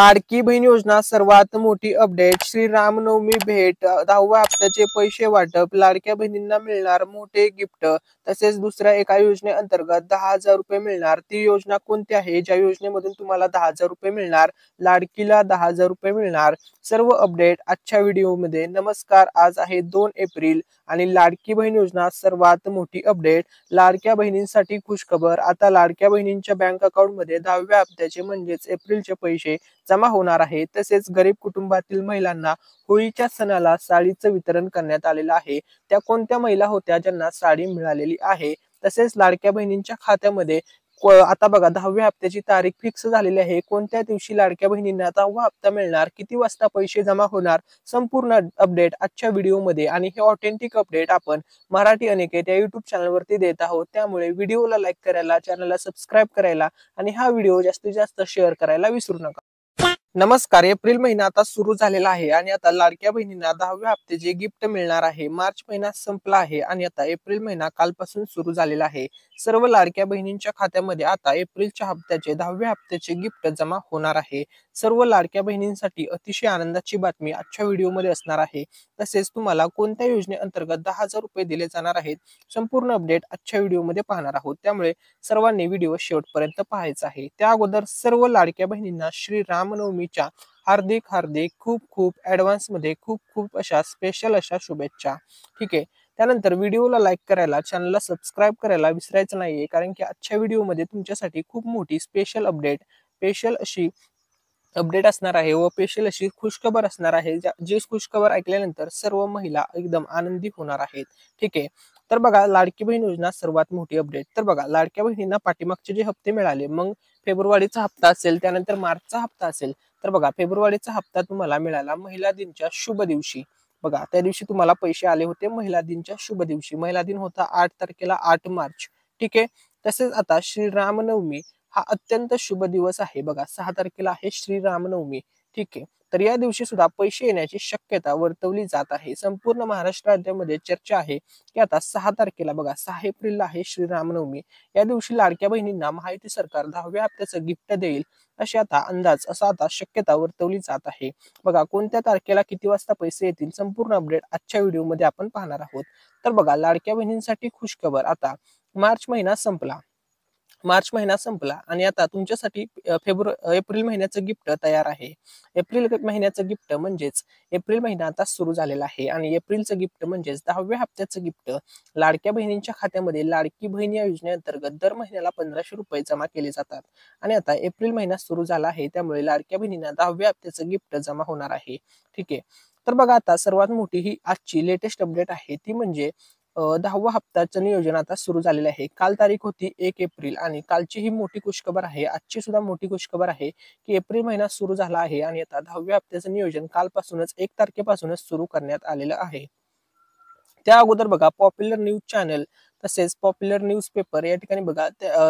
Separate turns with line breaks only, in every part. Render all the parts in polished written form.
लाडकी बहीण योजना सर्वात मोठी अपडेट. श्रीरामनवमी भेट, 10व्या हप्त्याचे पैसे वाटप, लाडक्या बहिणींना मिळणार मोठे गिफ्ट. तसेच दुसऱ्या एका योजनेअंतर्गत 10,000 रुपये मिळणार. ती योजना कोणती आहे ज्या योजनेमधून तुम्हाला 10,000 रुपये मिळणार? लाडकीला 10,000 रुपये मिळणार. सर्व अपडेट आजच्या व्हिडिओमध्ये. नमस्कार, आज आहे 2 एप्रिल आणि लाडकी बहीण योजना सर्वात मोठी अपडेट. लाडक्या बहिणींसाठी खुशखबर. आता लाडक्या बहिणींच्या बँक अकाउंटमध्ये 10व्या हप्त्याचे म्हणजेच एप्रिलचे पैसे जमा होणार आहे. तसेच गरीब कुटुंबातील महिलांना होळीच्या सणाला साडीचं वितरण करण्यात आलेलं आहे. त्या कोणत्या महिला होत्या ज्यांना साडी मिळालेली आहे? तसेच लाडक्या बहिणींच्या खात्यामध्ये आता बघा 10व्या हप्त्याची तारीख फिक्स झालेली आहे. कोणत्या दिवशी लाडक्या बहिणींना 10वा हप्ता मिळणार, किती वाजता पैसे जमा होणार, संपूर्ण अपडेट आजच्या व्हिडिओमध्ये. आणि हे ऑथेंटिक अपडेट आपण मराठी अनिकेत या युट्यूब चॅनलवरती देत आहोत. त्यामुळे व्हिडिओला लाईक करायला, चॅनलला सबस्क्राईब करायला आणि हा व्हिडिओ जास्तीत जास्त शेअर करायला विसरू नका. नमस्कार, एप्रिल महिना आता सुरू झालेला आहे आणि आता लाडक्या बहिणींना 10व्या हप्त्याचे गिफ्ट मिळणार आहे. मार्च महिना संपला आहे आणि आता एप्रिल महिना कालपासून सुरू झालेला आहे. सर्व लाडक्या बहिणींच्या खात्यामध्ये आता एप्रिलच्या हप्त्याचे 10व्या हप्त्याचे गिफ्ट जमा होणार आहे. सर्व लाडक्या बहिणींसाठी अतिशय आनंदाची बातमी आजच्या व्हिडिओमध्ये असणार आहे. तसेच तुम्हाला कोणत्या योजनेअंतर्गत 10,000 रुपये दिले जाणार आहेत, संपूर्ण अपडेट आजच्या व्हिडिओमध्ये पाहणार आहोत. त्यामुळे सर्वांनी व्हिडिओ शेवटपर्यंत पाहायचा आहे. त्या अगोदर सर्व लाडक्या बहिणींना श्री रामनवमीच्या हार्दिक हार्दिक खूप खूप ऍडव्हान्स मध्ये खूप खूप अशा स्पेशल अशा शुभेच्छा. ठीक आहे. त्यानंतर व्हिडिओला लाईक करायला, चॅनलला सबस्क्राईब करायला विसरायचं नाहीये, कारण की आजच्या व्हिडिओमध्ये तुमच्यासाठी खूप मोठी स्पेशल अशी अपडेट असणार आहे व स्पेशल अशी खुशखबर असणार आहे. जी खुशखबर ऐकल्यानंतर सर्व महिला एकदम आनंदी होणार आहेत. ठीक आहे. तर बघा, लाडकी बहीण योजना सर्वात मोठी अपडेट. तर बघा, लाडक्या बहिणींना पाठीमागचे जे हप्ते मिळाले, मग फेब्रुवारीचा हप्ता असेल, त्यानंतर मार्चचा हप्ता असेल. तर बघा, फेब्रुवारीचा हप्ता तुम्हाला मिळाला महिला दिनच्या शुभ दिवशी. बघा, त्या दिवशी तुम्हाला पैसे आले होते महिला दिनच्या शुभ दिवशी. महिला दिन होता 8 तारखेला, 8 मार्च. ठीक आहे. तसेच आता श्रीरामनवमी हा अत्यंत शुभ दिवस आहे. बघा, 6 तारखेला आहे श्रीरामनवमी. ठीक आहे. तर या दिवशी सुद्धा पैसे येण्याची शक्यता वर्तवली जात आहे. संपूर्ण महाराष्ट्र राज्यामध्ये चर्चा आहे की आता 6 तारखेला, बघा 6 एप्रिलला आहे श्रीरामनवमी. या दिवशी लाडक्या बहिणींना महायुती सरकार 10व्या हप्त्याचं गिफ्ट देईल अशी आता शक्यता वर्तवली जात आहे. बघा, कोणत्या तारखेला किती वाजता पैसे येतील, संपूर्ण अपडेट आजच्या व्हिडिओमध्ये आपण पाहणार आहोत. तर बघा, लाडक्या बहिणींसाठी खुशखबर. आता मार्च महिना संपला आणि आता तुमच्यासाठी एप्रिल महिन्याचं गिफ्ट तयार आहे. एप्रिल महिन्याचं गिफ्ट म्हणजेच एप्रिल महिना आता सुरू झालेला आहे आणि एप्रिलचं गिफ्ट म्हणजेच 10व्या हप्त्याचं गिफ्ट लाडक्या बहिणींच्या खात्यामध्ये लाडकी बहीण या योजनेअंतर्गत दर महिन्याला 1,500 रुपये जमा केले जातात. आणि आता एप्रिल महिना सुरू झाला आहे, त्यामुळे लाडक्या बहिणींना 10व्या हप्त्याचं गिफ्ट जमा होणार आहे. ठीक आहे. तर बघा, आता सर्वात मोठी ही आजची लेटेस्ट अपडेट आहे, ती म्हणजे 10वा हप्त्याचं नियोजन आता सुरू झालेलं आहे. काल तारीख होती 1 एप्रिल आणि कालची ही मोठी खुशखबर आहे. आजची सुद्धा मोठी खुशखबर आहे की एप्रिल महिना सुरू झाला आहे आणि आता 10व्या हप्त्याचं नियोजन कालपासूनच 1 तारखेपासूनच सुरू करण्यात आलेलं आहे. त्या अगोदर बघा, पॉप्युलर न्यूज चॅनल तसेच पॉप्युलर न्यूज पेपर या ठिकाणी बघा,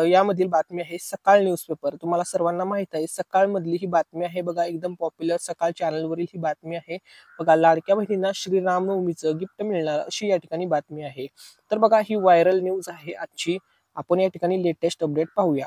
यामधील बातमी आहे सकाळ न्यूज पेपर. तुम्हाला सर्वांना माहित आहे सकाळ मधली ही बातमी आहे. बघा, एकदम पॉप्युलर सकाळ चॅनलवरील ही बातमी आहे. बघा, लाडक्या बहिणींना श्रीरामनवमीचं गिफ्ट मिळणार अशी या ठिकाणी बातमी आहे. तर बघा, ही व्हायरल न्यूज आहे आजची. आपण या ठिकाणी लेटेस्ट अपडेट पाहूया.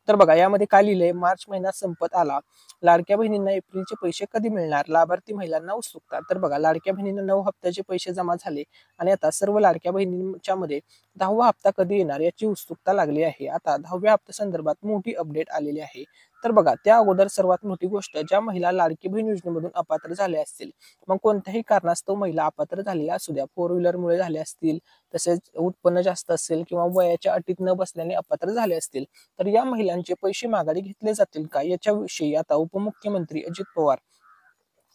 तर बघा, यामध्ये काय लिहिलंय, मार्च महिना संपत आला, लाडक्या बहिणींना एप्रिलचे पैसे कधी मिळणार, लाभार्थी महिलांना उत्सुकता. तर बघा, लाडक्या बहिणींना 9 हप्त्याचे पैसे जमा झाले आणि आता सर्व लाडक्या बहिणींच्या मध्ये 10वा हप्ता कधी येणार याची उत्सुकता लागली आहे. आता 10व्या हप्त्या संदर्भात मोठी अपडेट आलेली आहे. तर बघा, त्या अगोदर सर्वात मोठी गोष्ट, ज्या महिला लाडकी बहीण योजनेमधून अपात्र झाल्या असतील, मग कोणत्याही कारणास्तव महिला अपात्र झालेल्या असू द्या, 4 व्हीलरमुळे झाले असतील, तसेच उत्पन्न जास्त असेल किंवा वयाच्या अटीत न बसल्याने अपात्र झाले असतील, तर या महिलांचे पैसे माघारी घेतले जातील का, याच्याविषयी आता उपमुख्यमंत्री अजित पवार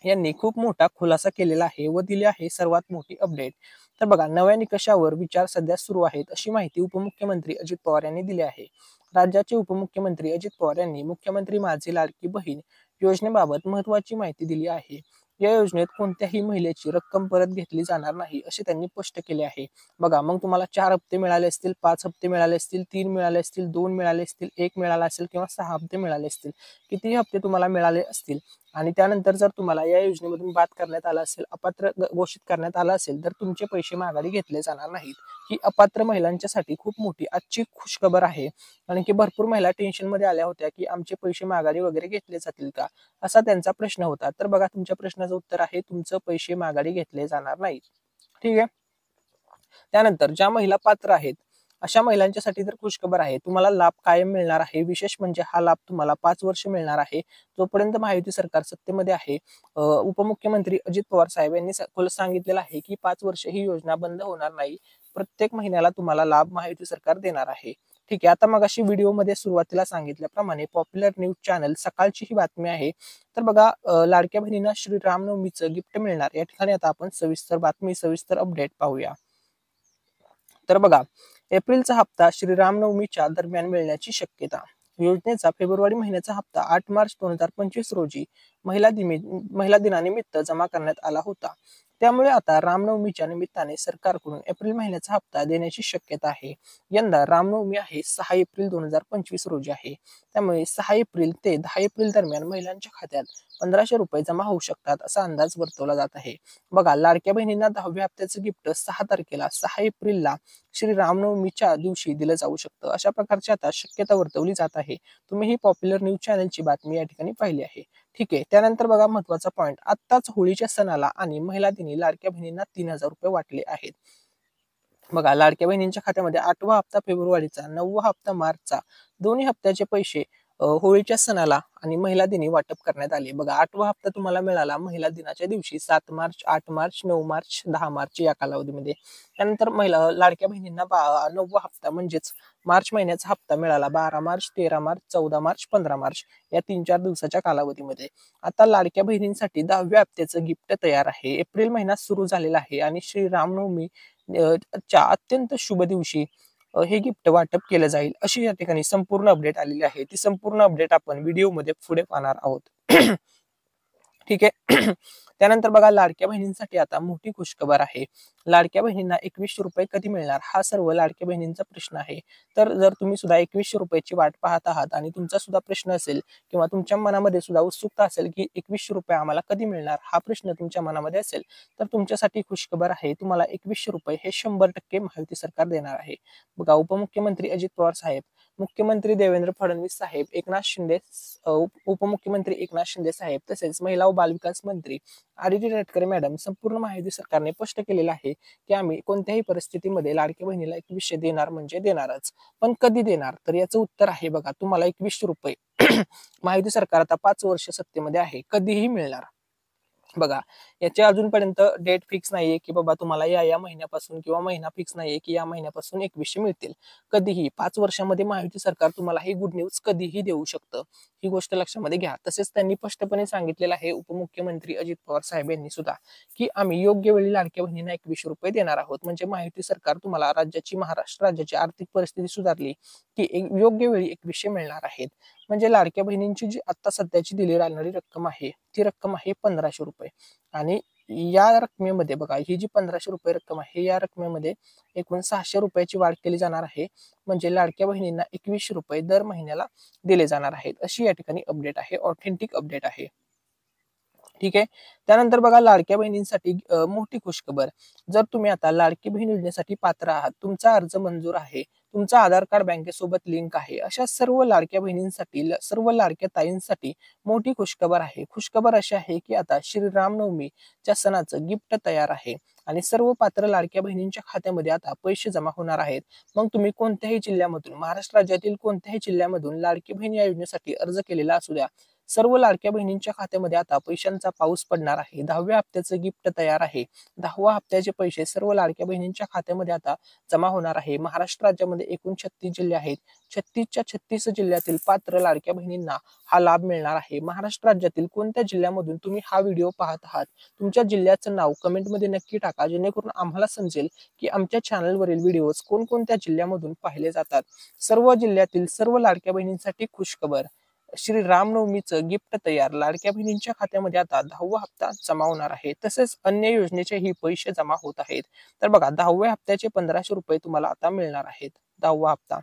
यांनी खूप मोठा खुलासा केलेला आहे व दिली आहे सर्वात मोठी अपडेट. तर बघा, नव्या निकषावर विचार सध्या सुरू आहेत अशी माहिती उपमुख्यमंत्री अजित पवार यांनी दिली आहे. राज्याचे उपमुख्यमंत्री अजित पवार यांनी मुख्यमंत्री माझी लाडकी बहीण योजनेबाबत महत्वाची माहिती दिली आहे. या योजनेत कोणत्याही महिलेची रक्कम परत घेतली जाणार नाही असे त्यांनी स्पष्ट केले आहे. बघा, मग तुम्हाला 4 हप्ते मिळाले असतील, 5 हप्ते मिळाले असतील, 3 मिळाले असतील, 2 मिळाले असतील, 1 मिळाला असेल किंवा 6 हप्ते मिळाले असतील, कितीही हप्ते तुम्हाला मिळाले असतील आणि त्यानंतर जर तुम्हाला या योजनेमधून बाद करण्यात आला असेल, अपात्र घोषित करण्यात आला असेल, तर तुमचे पैसे माघारी घेतले जाणार नाहीत. की अपात्र महिलांच्यासाठी खूप मोठी आजची खुशखबर आहे. आणि की भरपूर महिला टेन्शन मध्ये आल्या होत्या की आमचे पैसे माघारी वगैरे घेतले जातील का, असा त्यांचा प्रश्न होता. तर बघा, तुमच्या प्रश्नाचं उत्तर आहे, तुमचं पैसे माघारी घेतले जाणार नाही. ठीक आहे. त्यानंतर ज्या महिला पात्र आहेत अशा महिलांच्यासाठी तर खुशखबर आहे, तुम्हाला लाभ कायम मिळणार आहे. विशेष म्हणजे हा लाभ तुम्हाला 5 वर्ष मिळणार आहे, जोपर्यंत महायुती सरकार सत्तेमध्ये आहे. उपमुख्यमंत्री अजित पवार साहेब यांनी सांगितलेलं आहे की 5 वर्ष ही योजना बंद होणार नाही. प्रत्येक महिन्याला तुम्हाला लाभ महायुती सरकार देणार आहे. ठीक आहे. आता मग अशी व्हिडिओमध्ये सुरुवातीला सांगितल्याप्रमाणे पॉप्युलर न्यूज चॅनल सकाळची ही बातमी आहे. तर बघा, लाडक्या बहिणींना श्री रामनवमीचं गिफ्ट मिळणार, या ठिकाणी आता आपण सविस्तर बातमी, सविस्तर अपडेट पाहूया. तर बघा, एप्रिलचा हप्ता श्रीरामनवमीच्या दरम्यान मिळण्याची शक्यता. योजनेचा फेब्रुवारी महिन्याचा हप्ता 8 मार्च 2025 रोजी महिला दिनानिमित्त जमा करण्यात आला होता. त्यामुळे आता रामनवमीच्या निमित्ताने सरकारकडून एप्रिल महिन्याचा हप्ता देण्याची शक्यता आहे. यंदा रामनवमी आहे 6 एप्रिल 2025 रोजी आहे. त्यामुळे 6 एप्रिल ते 10 एप्रिल दरम्यान महिलांच्या खात्यात 1500 रुपये जमा होऊ शकतात, असा अंदाज वर्तवला जात आहे. बघा, लाडक्या बहिणींना 10व्या हप्त्याचं गिफ्ट 6 तारखेला 6 एप्रिलला श्री रामनवमीच्या दिवशी दिलं जाऊ शकतं, अशा प्रकारची आता शक्यता वर्तवली जात आहे. तुम्ही ही पॉप्युलर न्यूज चॅनलची बातमी या ठिकाणी पाहिली आहे. ठीक आहे. त्यानंतर बघा, महत्वाचा पॉईंट, आत्ताच होळीच्या सणाला आणि महिला दिनी लाडक्या बहिणींना 3000 रुपये वाटले आहेत. बघा, लाडक्या बहिणींच्या खात्यामध्ये 8वा हप्ता फेब्रुवारीचा, 9वा हप्ता मार्चचा, दोन्ही हप्त्याचे पैसे होळीच्या सणाला आणि महिला दिनी वाटप करण्यात आले. बघा, 8वा हप्ता तुम्हाला मिळाला महिला दिनाच्या दिवशी 7 मार्च, 8 मार्च, 9 मार्च, 10 मार्च या कालावधीमध्ये. त्यानंतर लाडक्या बहिणींना 9वा हप्ता म्हणजेच मार्च महिन्याचा हप्ता मिळाला 12 मार्च, 13 मार्च, 14 मार्च, 15 मार्च या 3-4 दिवसाच्या कालावधीमध्ये. आता लाडक्या बहिणींसाठी 10व्या हप्त्याचं गिफ्ट तयार आहे. एप्रिल महिना सुरू झालेला आहे आणि श्री रामनवमी च्या अत्यंत शुभ दिवशी हे गिफ्ट वाटप केलं जाईल, अशी या ठिकाणी संपूर्ण अपडेट आलेली आहे. ती संपूर्ण अपडेट आपण व्हिडिओमध्ये पुढे पाहणार आहोत. ठीक आहे. त्यानंतर बघा, लाडक्या बहिणींसाठी आता मोठी खुशखबर आहे. लाडक्या बहिणींना 2100 रुपये कधी मिळणार, हा सर्व लाडक्या बहिणींचा प्रश्न आहे. तर जर तुम्ही सुद्धा 2100 रुपयाची वाट पाहत आहात आणि तुमचा सुद्धा प्रश्न असेल किंवा तुमच्या मनामध्ये सुद्धा उत्सुकता असेल की 2100 रुपये आम्हाला कधी मिळणार, हा प्रश्न तुमच्या मनामध्ये असेल, तर तुमच्यासाठी खुशखबर आहे. तुम्हाला 2100 रुपये हे 100% महायुती सरकार देणार आहे. बघा, उपमुख्यमंत्री अजित पवार साहेब, मुख्यमंत्री देवेंद्र फडणवीस साहेब, एकनाथ शिंदे, उपमुख्यमंत्री एकनाथ शिंदे साहेब, तसेच महिला व बालविकास मंत्री आदिती तटकरे मॅडम, संपूर्ण महायुती सरकारने स्पष्ट केलेलं आहे की आम्ही कोणत्याही परिस्थितीमध्ये लाडक्या बहिणीला 2100 देणार म्हणजे देणारच. पण कधी देणार, तर याचं उत्तर आहे बघा, तुम्हाला 2100 रुपये महायुती सरकार आता 5 वर्ष सत्तेमध्ये आहे, कधीही मिळणार. बघा, याच्या अजूनपर्यंत डेट फिक्स नाहीये की बाबा तुम्हाला या महिन्यापासून, किंवा महिना फिक्स नाहीये की या महिन्यापासून 2100 मिळतील. कधीही 5 वर्षामध्ये महायुती सरकार तुम्हाला ही गुड न्यूज कधीही देऊ शकतं, ही गोष्ट लक्षामध्ये घ्या. तसेच त्यांनी स्पष्टपणे सांगितलेलं आहे, उपमुख्यमंत्री अजित पवार साहेब यांनी सुद्धा, की आम्ही योग्य वेळी लाडक्या बहिणींना 2100 रुपये देणार आहोत. म्हणजे महायुती सरकार तुम्हाला महाराष्ट्र राज्याची आर्थिक परिस्थिती सुधारली की योग्य वेळी 2100 मिळणार आहेत. म्हणजे लाडक्या बहिणींची जी आता सध्याची दिली जाणारी रक्कम आहे, ती रक्कम आहे 1500 रुपये. आणि या रकमेमध्ये बघा, ही जी 1500 रुपये रक्कम आहे, या रकमेमध्ये एकूण 600 रुपयाची वाढ केली जाणार आहे. म्हणजे लाडक्या बहिणींना 2100 रुपये दर महिन्याला दिले जाणार आहेत, अशी या ठिकाणी अपडेट आहे, ऑथेंटिक अपडेट आहे. ठीक आहे. त्यानंतर बघा, लाडक्या बहिणींसाठी मोठी खुशखबर. जर तुम्ही आता लाडकी बहीण योजनेसाठी पात्र आहात, तुमचा अर्ज मंजूर आहे, तुमचा आधार कार्ड बँकेसोबत लिंक आहे, अशा सर्व लाडक्या बहिणींसाठी, सर्व लाडक्या ताईंसाठी मोठी खुशखबर आहे. खुशखबर अशी आहे की आता श्री रामनवमीच्या सणाचं गिफ्ट तयार आहे आणि सर्व पात्र लाडक्या बहिणींच्या खात्यामध्ये आता पैसे जमा होणार आहेत. मग तुम्ही कोणत्याही जिल्ह्यामधून, महाराष्ट्र राज्यातील कोणत्याही जिल्ह्यामधून लाडकी बहीण या योजनेसाठी अर्ज केलेला असू द्या, सर्व लाडक्या बहिणींच्या खात्यामध्ये आता पैशांचा पाऊस पडणार आहे. 10व्या हप्त्याचं गिफ्ट तयार आहे. 10वा हप्त्याचे पैसे सर्व लाडक्या बहिणींच्या खात्यामध्ये आता जमा होणार आहे. महाराष्ट्र राज्यामध्ये एकूण 36 जिल्हे आहेत. 36च्या 36 जिल्ह्यातील पात्र लाडक्या बहिणींना हा लाभ मिळणार आहे. महाराष्ट्र राज्यातील कोणत्या जिल्ह्यामधून तुम्ही हा व्हिडिओ पाहत आहात, तुमच्या जिल्ह्याचं नाव कमेंटमध्ये नक्की टाका, जेणेकरून आम्हाला समजेल की आमच्या चॅनलवरील व्हिडिओज कोणकोणत्या जिल्ह्यामधून पाहिले जातात. सर्व जिल्ह्यातील सर्व लाडक्या बहिणींसाठी खुशखबर, श्री रामनवमीचं गिफ्ट तयार, लाडक्या बहिणींच्या खात्यामध्ये आता 10वा हप्ता जमा होणार आहे. तसेच अन्य योजनेचेही पैसे जमा होत आहेत. तर बघा, 10व्या हप्त्याचे 1500 रुपये तुम्हाला आता मिळणार आहेत, 10वा हप्ता.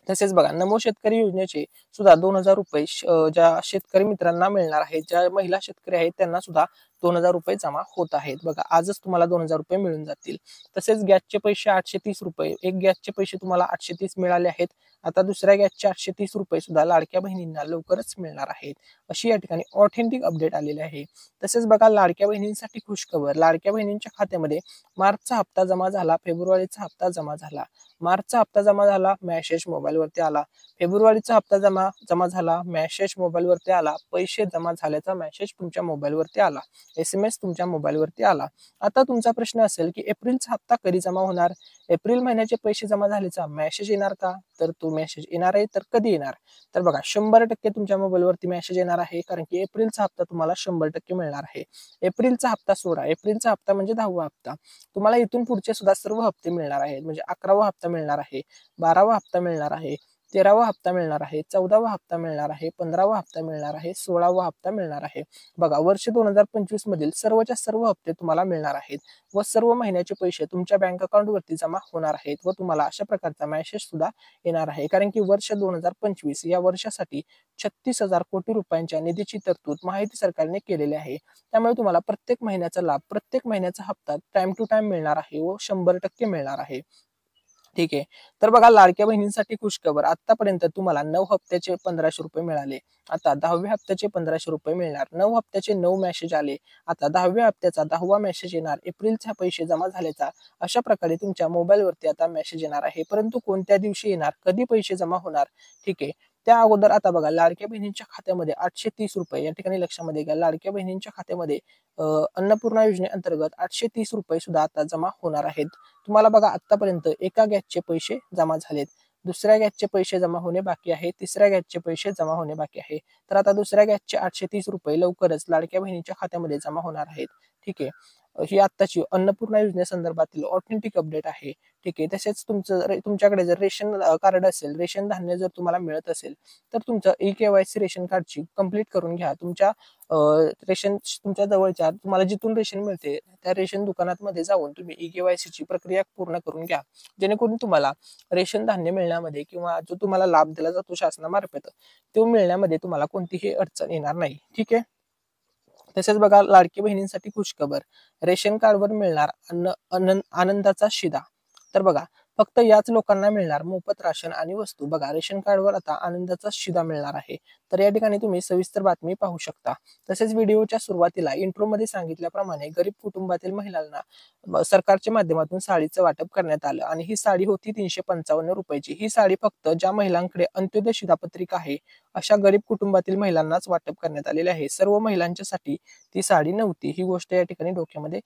तसेच बघा, नमो शेतकरी योजनेचे सुद्धा 2000 रुपये ज्या शेतकरी मित्रांना मिळणार आहेत, ज्या महिला शेतकरी आहेत त्यांना सुद्धा ₹2000 जमा होत आहेत. बघा आजच तुम्हाला ₹2000 मिळून जातील. तसेच गॅसचे पैसे ₹830, एक गॅसचे पैसे तुम्हाला 830 मिळाले आहेत. आता दुसऱ्या गॅसचे ₹830 सुद्धा लाडक्या बहिणींना लवकरच मिळणार आहेत. अशी या ठिकाणी ऑथेंटिक अपडेट आलेली आहे. तसेच बघा लाडक्या बहिणींसाठी खुशखबर, लाडक्या बहिणींच्या खात्यामध्ये मार्चचा हप्ता जमा झाला, फेब्रुवारीचा हप्ता जमा झाला. मार्चचा हप्ता जमा झाला, मेसेज मोबाईलवरती आला. फेब्रुवारीचा हप्ता जमा झाला, मेसेज मोबाईलवरती आला. पैसे जमा झाल्याचा मेसेज तुमच्या मोबाईलवरती आला, SMS तुमच्या मोबाईलवरती आला. आता तुमचा प्रश्न असेल की एप्रिलचा हप्ता कधी जमा होणार? एप्रिल महिन्याचे पैसे जमा झाल्याचा मेसेज येणार का? तर तो मेसेज येणार आहे, तर कधी येणार? तर बघा 100% तुमच्या मोबाईलवरती मेसेज येणार आहे, कारण की एप्रिलचा हप्ता तुम्हाला 100% मिळणार आहे. एप्रिलचा हप्ता सोडा, एप्रिलचा हप्ता म्हणजे 10वा हप्ता. तुम्हाला इथून पुढचे सुद्धा सर्व हप्ते मिळणार आहेत. म्हणजे 11वा हप्ता मिळणार आहे, 12वा हप्ता मिळणार आहे, 13वा हप्ता मिळणार आहे, 14वा हप्ता मिळणार आहे, 15वा हप्ता मिळणार आहे, 16वा हप्ता मिळणार आहे. बघा वर्ष 2025 मधील सर्वच्या सर्व हप्ते तुम्हाला मिळणार आहेत व सर्व महिन्याचे पैसे तुमच्या बँक अकाउंटवरती जमा होणार आहेत व तुम्हाला अशा प्रकारचा मेसेज सुद्धा येणार आहे. कारण की वर्ष 2025 या वर्षासाठी 36,000 कोटी रुपयांच्या निधीची तरतूद माहिती सरकारने केलेली आहे. त्यामुळे तुम्हाला प्रत्येक महिन्याचा लाभ, प्रत्येक महिन्याचा हप्ता टाइम टू टाइम मिळणार आहे व 100% मिळणार आहे. ठीक आहे. तर बघा लाडक्या बहिणींसाठी खुशखबर, आतापर्यंत तुम्हाला 9 हप्त्याचे ₹1500 मिळाले. आता 10व्या हप्त्याचे ₹1500 मिळणार. 9 हप्त्याचे 9 मेसेज आले. आता 10व्या हप्त्याचा 10वा मेसेज येणार. एप्रिलचे पैसे जमा झाल्याचा अशा प्रकारे तुमच्या मोबाईलवरती आता मेसेज येणार आहे. परंतु कोणत्या दिवशी येणार, कधी पैसे जमा होणार, ठीक आहे. त्या अगोदर आता बघा लाडक्या बहिणींच्या खात्यामध्ये ₹830 या ठिकाणी लक्षामध्ये घ्या. लाडक्या बहिणींच्या खात्यामध्ये अन्नपूर्णा योजनेअंतर्गत ₹830 सुद्धा आता जमा होणार आहेत. तुम्हाला बघा आतापर्यंत एका गॅसचे पैसे जमा झालेत, दुसऱ्या गॅसचे पैसे जमा होणे बाकी आहे, तिसऱ्या गॅसचे पैसे जमा होणे बाकी आहे. तर आता दुसऱ्या गॅसचे ₹830 लवकरच लाडक्या बहिणीच्या खात्यामध्ये जमा होणार आहेत. ठीक आहे. ही आत्ताची अन्नपूर्णा योजनेसंदर्भातील ऑथेंटिक अपडेट आहे. ठीक आहे. तसेच तुमच्याकडे जर रेशन कार्ड असेल, रेशन धान्य जर तुम्हाला मिळत असेल, तर तुमचं KYC रेशन कार्डची कंप्लीट करून घ्या. तुमच्या रेशन तुमच्या जवळच्या तुम्हाला जिथून रेशन मिळते त्या रेशन दुकानामध्ये जाऊन तुम्ही KYC ची प्रक्रिया पूर्ण करून घ्या. जेणेकरून तुम्हाला रेशन धान्य मिळण्यामध्ये किंवा जो तुम्हाला लाभ दिला जातो शासनामार्फत तो मिळण्यामध्ये तुम्हाला कोणतीही अडचण येणार नाही. ठीक आहे. तसेच बघा लाडकी बहिणींसाठी खुशखबर, रेशन कार्डवर मिळणार आनंदाचा शिदा. तर बघा फक्त याच लोकांना मिळणार मोफत राशन आणि वस्तू. बघा रेशन कार्डवर आता आनंदाचा शिदा मिळणार आहे. तर या ठिकाणी तुम्ही सविस्तर बातमी पाहू शकता. तसेच व्हिडिओच्या सुरुवातीला इंट्रो मध्ये सांगितल्याप्रमाणे गरीब कुटुंबातील महिलांना सरकारच्या माध्यमातून साडीचं वाटप करण्यात आलं आणि ही साडी होती ₹355. ही साडी फक्त ज्या महिलांकडे अंत्योदय शिधापत्रिका आहे अशा गरीब कुटुंबातील महिलांनाच वाटप करण्यात आलेले आहे. सर्व महिलांच्यासाठी ती साडी नव्हती. ही गोष्ट या ठिकाणी डोक्यामध्ये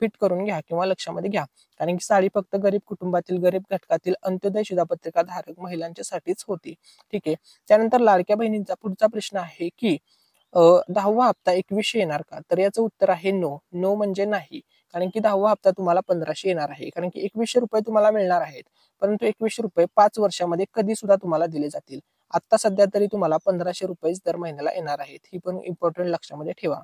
फिट करून घ्या किंवा लक्षामध्ये घ्या. कारण की साडी फक्त गरीब कुटुंबातील, गरीब घटकातील अंत्योदय शिधापत्रिका धारक महिलांच्यासाठीच होती. ठीक आहे. त्यानंतर लाडक्या बहिणींचा पुढचा प्रश्न आहे की 10वा हप्ता 2100 येणार का? तर याचं उत्तर आहे नो. नो म्हणजे नाही. कारण की 10वा हप्ता तुम्हाला 1500 येणार आहे. कारण की ₹2100 तुम्हाला मिळणार आहेत. परंतु ₹2100 5 वर्षामध्ये कधी सुद्धा तुम्हाला दिले जातील. आता सध्या तरी तुम्हाला ₹1500 दर महिन्याला येणार आहेत. ही पण इम्पॉर्टंट लक्षामध्ये ठेवा.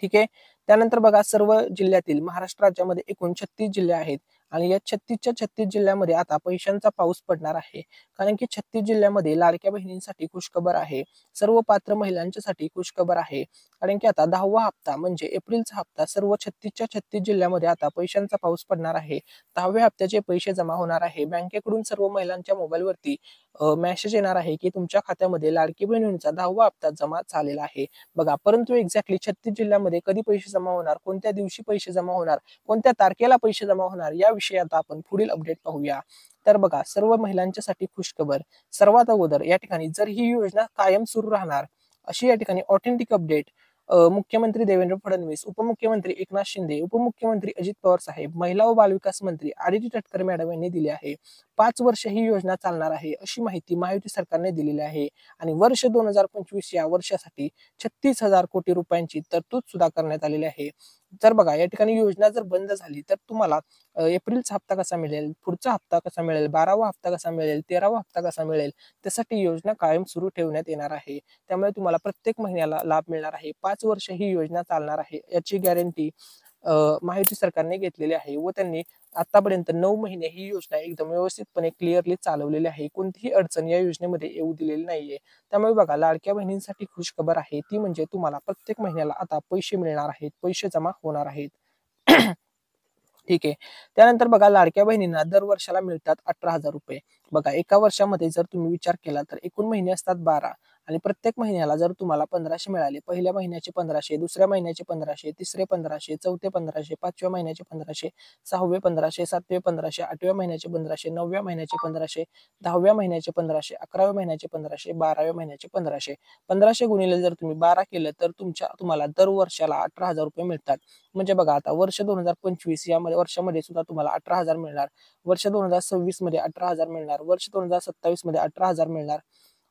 ठीक आहे. त्यानंतर बघा सर्व जिल्ह्यातील महाराष्ट्र राज्यामध्ये एकूण 36 जिल्हे आहेत आणि या 36च्या 36 जिल्ह्यामध्ये आता पैशांचा पाऊस पडणार आहे. कारण की 36 जिल्ह्यामध्ये लाडक्या बहिणींसाठी खुशखबर आहे. सर्व पात्र महिलांच्यासाठी खुशखबर आहे. कारण की आता 10वा हप्ता म्हणजे एप्रिलचा हप्ता सर्व 36च्या 36 जिल्ह्यामध्ये आता पैशांचा पाऊस पडणार आहे. 10व्या हप्त्याचे पैसे जमा होणार आहे. बँकेकडून सर्व महिलांच्या मोबाईलवरती मेसेज येणार आहे की तुमच्या खात्यामध्ये लाडकी बहिणींचा 10वा हप्ता जमा झालेला आहे. बघा परंतु एक्झॅक्टली 36 जिल्ह्यामध्ये कधी पैसे जमा होणार, कोणत्या दिवशी पैसे जमा होणार, कोणत्या तारखेला पैसे जमा होणार या विषयात आपण पुढील अपडेट पाहूया. तर बघा सर्व महिलांच्यासाठी खुशखबर. सर्वात अगोदर या ठिकाणी जर ही योजना कायम सुरू राहणार अशी या ठिकाणी ऑथेंटिक अपडेट मुख्यमंत्री देवेंद्र फडणवीस, उपमुख्यमंत्री एकनाथ शिंदे, उपमुख्यमंत्री अजित पवार साहेब, महिला व बालविकास मंत्री आदिती तटकरे मॅडम यांनी दिली आहे. 5 वर्ष ही योजना चालणार आहे अशी माहिती महायुती सरकारने दिलेली आहे आणि वर्ष 2025 या वर्षासाठी 36,000 कोटी रुपयांची तरतूद सुद्धा करण्यात आलेली आहे. तर बघा या ठिकाणी योजना जर बंद झाली तर तुम्हाला एप्रिलचा हप्ता कसा मिळेल, पुढचा हप्ता कसा मिळेल, 12वा हप्ता कसा मिळेल, 13वा हप्ता कसा मिळेल, त्यासाठी योजना कायम सुरू ठेवण्यात येणार आहे. त्यामुळे तुम्हाला प्रत्येक महिन्याला लाभ मिळणार आहे. 5 वर्ष ही योजना चालणार आहे याची गॅरंटी महायुती सरकारने घेतलेली आहे व त्यांनी आतापर्यंत 9 महिने ही योजना एकदम व्यवस्थितपणे क्लिअरली चालवलेली आहे. कोणतीही अडचण या योजनेमध्ये येऊ दिलेली नाहीये. त्यामुळे बघा लाडक्या बहिणींसाठी खुशखबर आहे ती म्हणजे तुम्हाला प्रत्येक महिन्याला आता पैसे मिळणार आहेत, पैसे जमा होणार आहेत. ठीक आहे. त्यानंतर बघा लाडक्या बहिणींना दर वर्षाला मिळतात 18,000 रुपये. बघा एका वर्षामध्ये जर तुम्ही विचार केला तर एकूण महिने असतात 12 आणि प्रत्येक महिन्याला जर तुम्हाला 1500 मिळाले, पहिल्या महिन्याचे 1500, दुसऱ्या महिन्याचे 1500, तिसरे 1500, चौथे 1500, पाचव्या महिन्याचे 1500, सहावे 1500, सातवे 1500, आठव्या महिन्याचे 1500, नवव्या महिन्याचे 1500, 10व्या महिन्याचे 1500, 11व्या महिन्याचे 1500, 12व्या महिन्याचे 1500. 1500 गुणिले जर तुम्ही 12 केलं तर तुम्हाला दर वर्षाला 18,000 रुपये मिळतात. म्हणजे बघा आता वर्ष 2025 या वर्षामध्ये सुद्धा तुम्हाला 18,000 मिळणार. वर्ष 2026 मध्ये 18,000 मिळणार. वर्ष 2027 मध्ये 18,000 मिळणार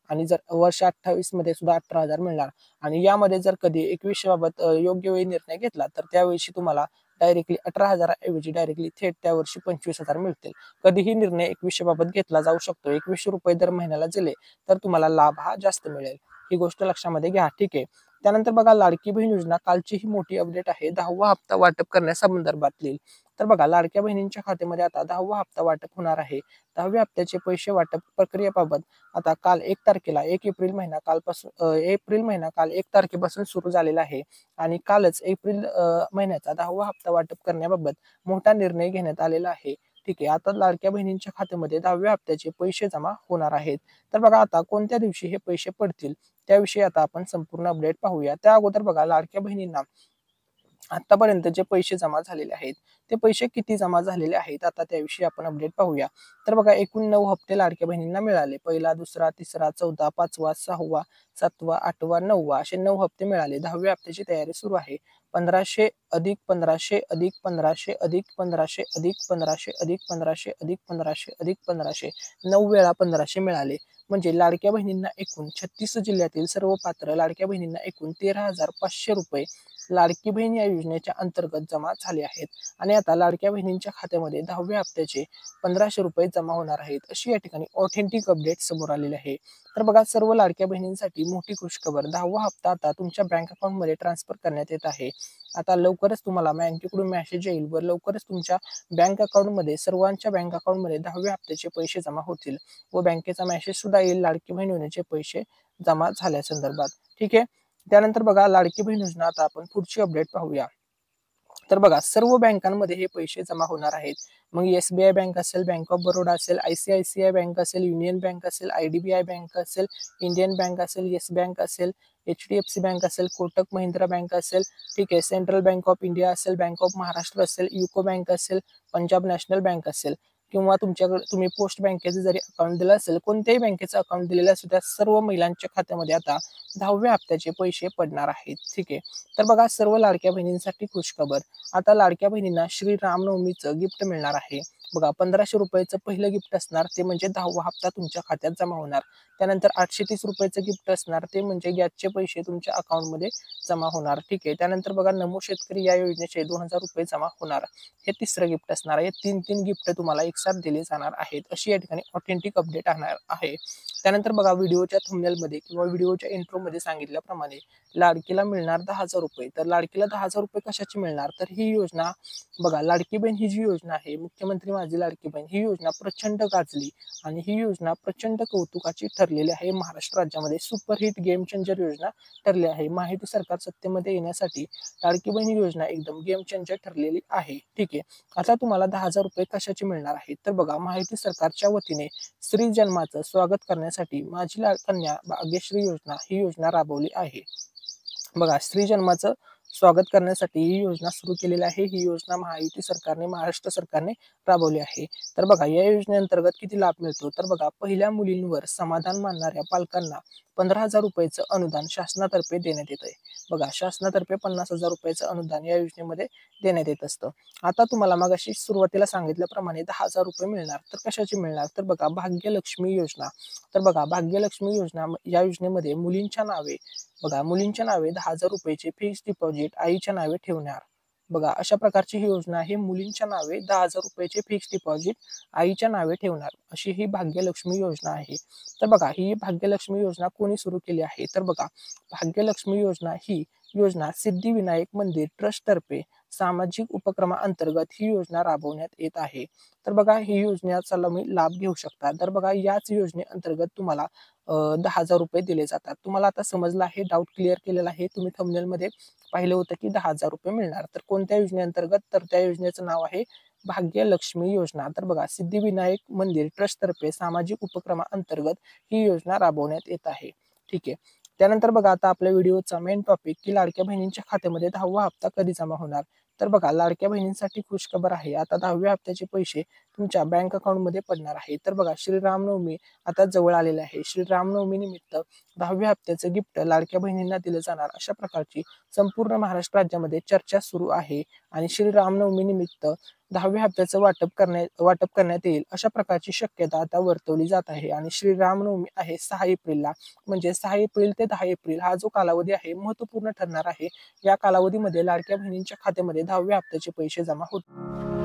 आणि जर वर्ष 28 मध्ये सुद्धा 18,000 मिळणार आणि यामध्ये जर कधी 21 बाबत योग्य वेळी निर्णय घेतला तर त्यावेळी तुम्हाला डायरेक्टली 18,000 ऐवजी डायरेक्टली थेट त्या वर्षी 25,000 मिळतील. कधीही निर्णय 21 बाबत घेतला जाऊ शकतो. 21 रुपये दर महिन्याला दिले तर तुम्हाला लाभ हा जास्त मिळेल. ही गोष्ट लक्षामध्ये घ्या. ठीक आहे. त्यानंतर बघा लाडकी बहीण योजना कालची ही मोठी अपडेट आहे 10वा हप्ता वाटप करण्यासंदर्भातली. तर बघा लाडक्या बहिणींच्या खात्यामध्ये आता 10वा हप्ता वाटप होणार आहे. 10व्या हप्त्याचे पैसे वाटप प्रक्रियेबाबत आता काल 1 तारखेला 1 एप्रिल महिना काल 1 तारखेपासून सुरू झालेला आहे आणि कालच एप्रिल महिन्याचा 10वा हप्ता वाटप करण्याबाबत मोठा निर्णय घेण्यात आलेला आहे. ठीक आहे. आता लाडक्या बहिणींच्या खात्यामध्ये 10व्या हप्त्याचे पैसे जमा होणार आहेत. तर बघा आता कोणत्या दिवशी हे पैसे पडतील त्याविषयी आता आपण संपूर्ण अपडेट पाहूया. त्या अगोदर बघा लाडक्या बहिणींना आतापर्यंत जे पैसे जमा झालेले आहेत ते पैसे किती जमा झालेले आहेत आता त्याविषयी आपण अपडेट पाहूया. तर बघा एकूण 9 हप्ते लाडक्या बहिणींना मिळाले. पहिला, दुसरा, तिसरा, चौथा, पाचवा, 6वा, 7वा, 8वा, 9वा असे 9 हप्ते मिळाले. 10व्या हप्त्याची तयारी सुरू आहे. 1500 अधिक 1500 अधिक 1500 अधिक 1500 अधिक 1500 अधिक 1500 अधिक 1500 अधिक 1500 9 वेळा 1500 मिळाले. म्हणजे लाडक्या बहिणींना एकूण 36 जिल्ह्यातील सर्व पात्र लाडक्या बहिणींना एकूण 13,500 रुपये लाडकी बहीण या योजनेच्या अंतर्गत जमा झाले आहेत आणि आता लाडक्या बहिणींच्या खात्यामध्ये 10व्या हप्त्याचे 1500 रुपये जमा होणार आहेत अशी या ठिकाणी ऑथेंटिक अपडेट समोर आलेली आहे. तर बघा सर्व लाडक्या बहिणींसाठी मोठी खुशखबर 10वा हप्ता आता तुमच्या बँक अकाउंटमध्ये ट्रान्सफर करण्यात येत आहे. आता लवकरच तुम्हाला बँकेकडून मेसेज येईल व लवकरच तुमच्या बँक अकाउंटमध्ये सर्वांच्या बँक अकाउंटमध्ये 10व्या हप्त्याचे पैसे जमा होतील व बँकेचा मेसेज सुद्धा येईल लाडकी बहीण योजनेचे पैसे जमा झाल्यासंदर्भात. ठीक आहे. त्यानंतर बघा लाडकी बहीण योजना आता आपण पुढची अपडेट पाहूया. तर बघा सर्व बँकांमध्ये हे पैसे जमा होणार आहेत. मग SBI बँक असेल, बँक ऑफ बरोडा असेल, ICICI बँक असेल, युनियन बँक असेल, IDBI बँक असेल, इंडियन बँक असेल, येस बँक असेल, HDFC बँक असेल, कोटक महिंद्रा बँक असेल, ठीक आहे, सेंट्रल बँक ऑफ इंडिया असेल, बँक ऑफ महाराष्ट्र असेल, युको बँक असेल, पंजाब नॅशनल बँक असेल किंवा तुमच्याकडे तुम्ही पोस्ट बँकेचे जरी अकाउंट दिलं असेल, कोणत्याही बँकेचं अकाउंट दिलेलं असेल त्या सर्व महिलांच्या खात्यामध्ये आता 10व्या हप्त्याचे पैसे पडणार आहेत. ठीक आहे. तर बघा सर्व लाडक्या बहिणींसाठी खुशखबर. आता लाडक्या बहिणींना श्री रामनवमीचं गिफ्ट मिळणार आहे. बघा 1500 रुपयाचं पहिलं गिफ्ट असणार ते म्हणजे 10वा हप्ता तुमच्या खात्यात जमा होणार. त्यानंतर 830 रुपयाचं गिफ्ट असणार ते म्हणजे गॅसचे पैसे तुमच्या अकाउंटमध्ये जमा होणार. ठीक आहे. त्यानंतर बघा नमो शेतकरी या योजनेचे 2000 रुपये जमा होणार. हे तिसरं गिफ्ट असणार आहे. 3 गिफ्ट तुम्हाला एकसाथ दिले जाणार आहेत अशी या ठिकाणी ऑथेंटिक अपडेट आहे. त्यानंतर बघा व्हिडिओच्या थंबनेलमध्ये किंवा व्हिडिओच्या इंट्रोमध्ये सांगितल्याप्रमाणे लाडकीला मिळणार 10,000 रुपये. तर लाडकीला 10,000 रुपये कशाची मिळणार तर ही योजना बघा लाडकी बहीण ही जी योजना आहे मुख्यमंत्री माझी लाडकी बहीण ही योजना प्रचंड गाजली आणि ही योजना प्रचंड कौतुकाची ठरलेली आहे. महाराष्ट्र राज्यामध्ये सुपरहिट गेम चेंजर योजना ठरली आहे. महायुती सरकार सत्तेमध्ये येण्यासाठी लाडकी बहीण योजना एकदम गेम चेंजर ठरलेली आहे. ठीक आहे. आता तुम्हाला 10,000 रुपये कशाचे मिळणार आहेत तर बघा महायुती सरकारच्या वतीने स्त्री जन्माचं स्वागत करण्यासाठी माझी कन्या भाग्यश्री योजना ही योजना राबवली आहे. बघा स्त्री जन्माचं स्वागत करण्यासाठी ही योजना सुरू केलेली आहे. ही योजना महायुती सरकारने महाराष्ट्र सरकारने राबवली आहे. तर बघा या योजनेअंतर्गत किती लाभ मिळतो तर बघा पहिल्या मुलींवर समाधान मानणाऱ्या पालकांना 15,000 रुपयाचं अनुदान शासनातर्फे देण्यात येत आहे. बघा शासनातर्फे 50,000 रुपयाचं अनुदान या योजनेमध्ये देण्यात येत असतं. आता तुम्हाला मगाशी सुरुवातीला सांगितल्याप्रमाणे 10,000 रुपये मिळणार तर कशाची मिळणार तर बघा भाग्यलक्ष्मी योजना. तर बघा भाग्यलक्ष्मी योजना या योजनेमध्ये मुलींच्या नावे 10,000 रुपयाचे फिक्स डिपॉझिट आईच्या नावे ठेवणार. बघा अशा प्रकारची ही योजना आहे. मुलींच्या नावे 10,000 रुपयाचे फिक्स डिपॉझिट आईच्या नावे ठेवणार अशी ही भाग्यलक्ष्मी योजना आहे. तर बघा ही भाग्यलक्ष्मी योजना कोणी सुरू केली आहे तर बघा भाग्यलक्ष्मी योजना ही योजना सिद्धिविनायक मंदिर ट्रस्ट तर्फे सामाजिक उपक्रमाअंतर्गत ही योजना राबवण्यात येत आहे. तर बघा ही योजनेचा तुम्ही लाभ घेऊ शकता. तर बघा याच योजनेअंतर्गत तुम्हाला 10,000 रुपये दिले जातात. तुम्हाला आता समजलं आहे, डाऊट क्लिअर केलेला आहे. तुम्ही थंबनेलमध्ये पाहिलं होतं की 10,000 रुपये मिळणार. तर कोणत्या योजनेअंतर्गत? तर त्या योजनेचं नाव आहे भाग्यलक्ष्मी योजना. तर बघा सिद्धिविनायक मंदिर ट्रस्टतर्फे सामाजिक उपक्रमाअंतर्गत ही योजना राबवण्यात येत आहे. ठीक आहे. त्यानंतर बघा आता आपल्या व्हिडिओचा मेन टॉपिक की लाडक्या बहिणींच्या खात्यामध्ये 10वा हप्ता कधी जमा होणार? तर बघा लाडक्या बहिणींसाठी खुशखबर आहे. आता 10व्या हप्त्याचे पैसे तुमच्या बँक अकाउंटमध्ये पडणार आहे. तर बघा श्रीरामनवमी आता जवळ आलेले आहे. श्रीरामनवमी निमित्त 10व्या हप्त्याचं गिफ्ट लाडक्या बहिणींना दिलं जाणार, अशा प्रकारची संपूर्ण महाराष्ट्र राज्यामध्ये चर्चा सुरू आहे. आणि श्रीरामनवमी निमित्त 10व्या हप्त्याचं वाटप करण्यात येईल, अशा प्रकारची शक्यता आता वर्तवली जात आहे. आणि श्रीरामनवमी आहे 6 एप्रिलला, म्हणजे 6 एप्रिल ते 10 एप्रिल हा जो कालावधी आहे महत्त्वपूर्ण ठरणार आहे. या कालावधीमध्ये लाडक्या बहिणींच्या खात्यामध्ये 10व्या हप्त्याचे पैसे जमा होतील.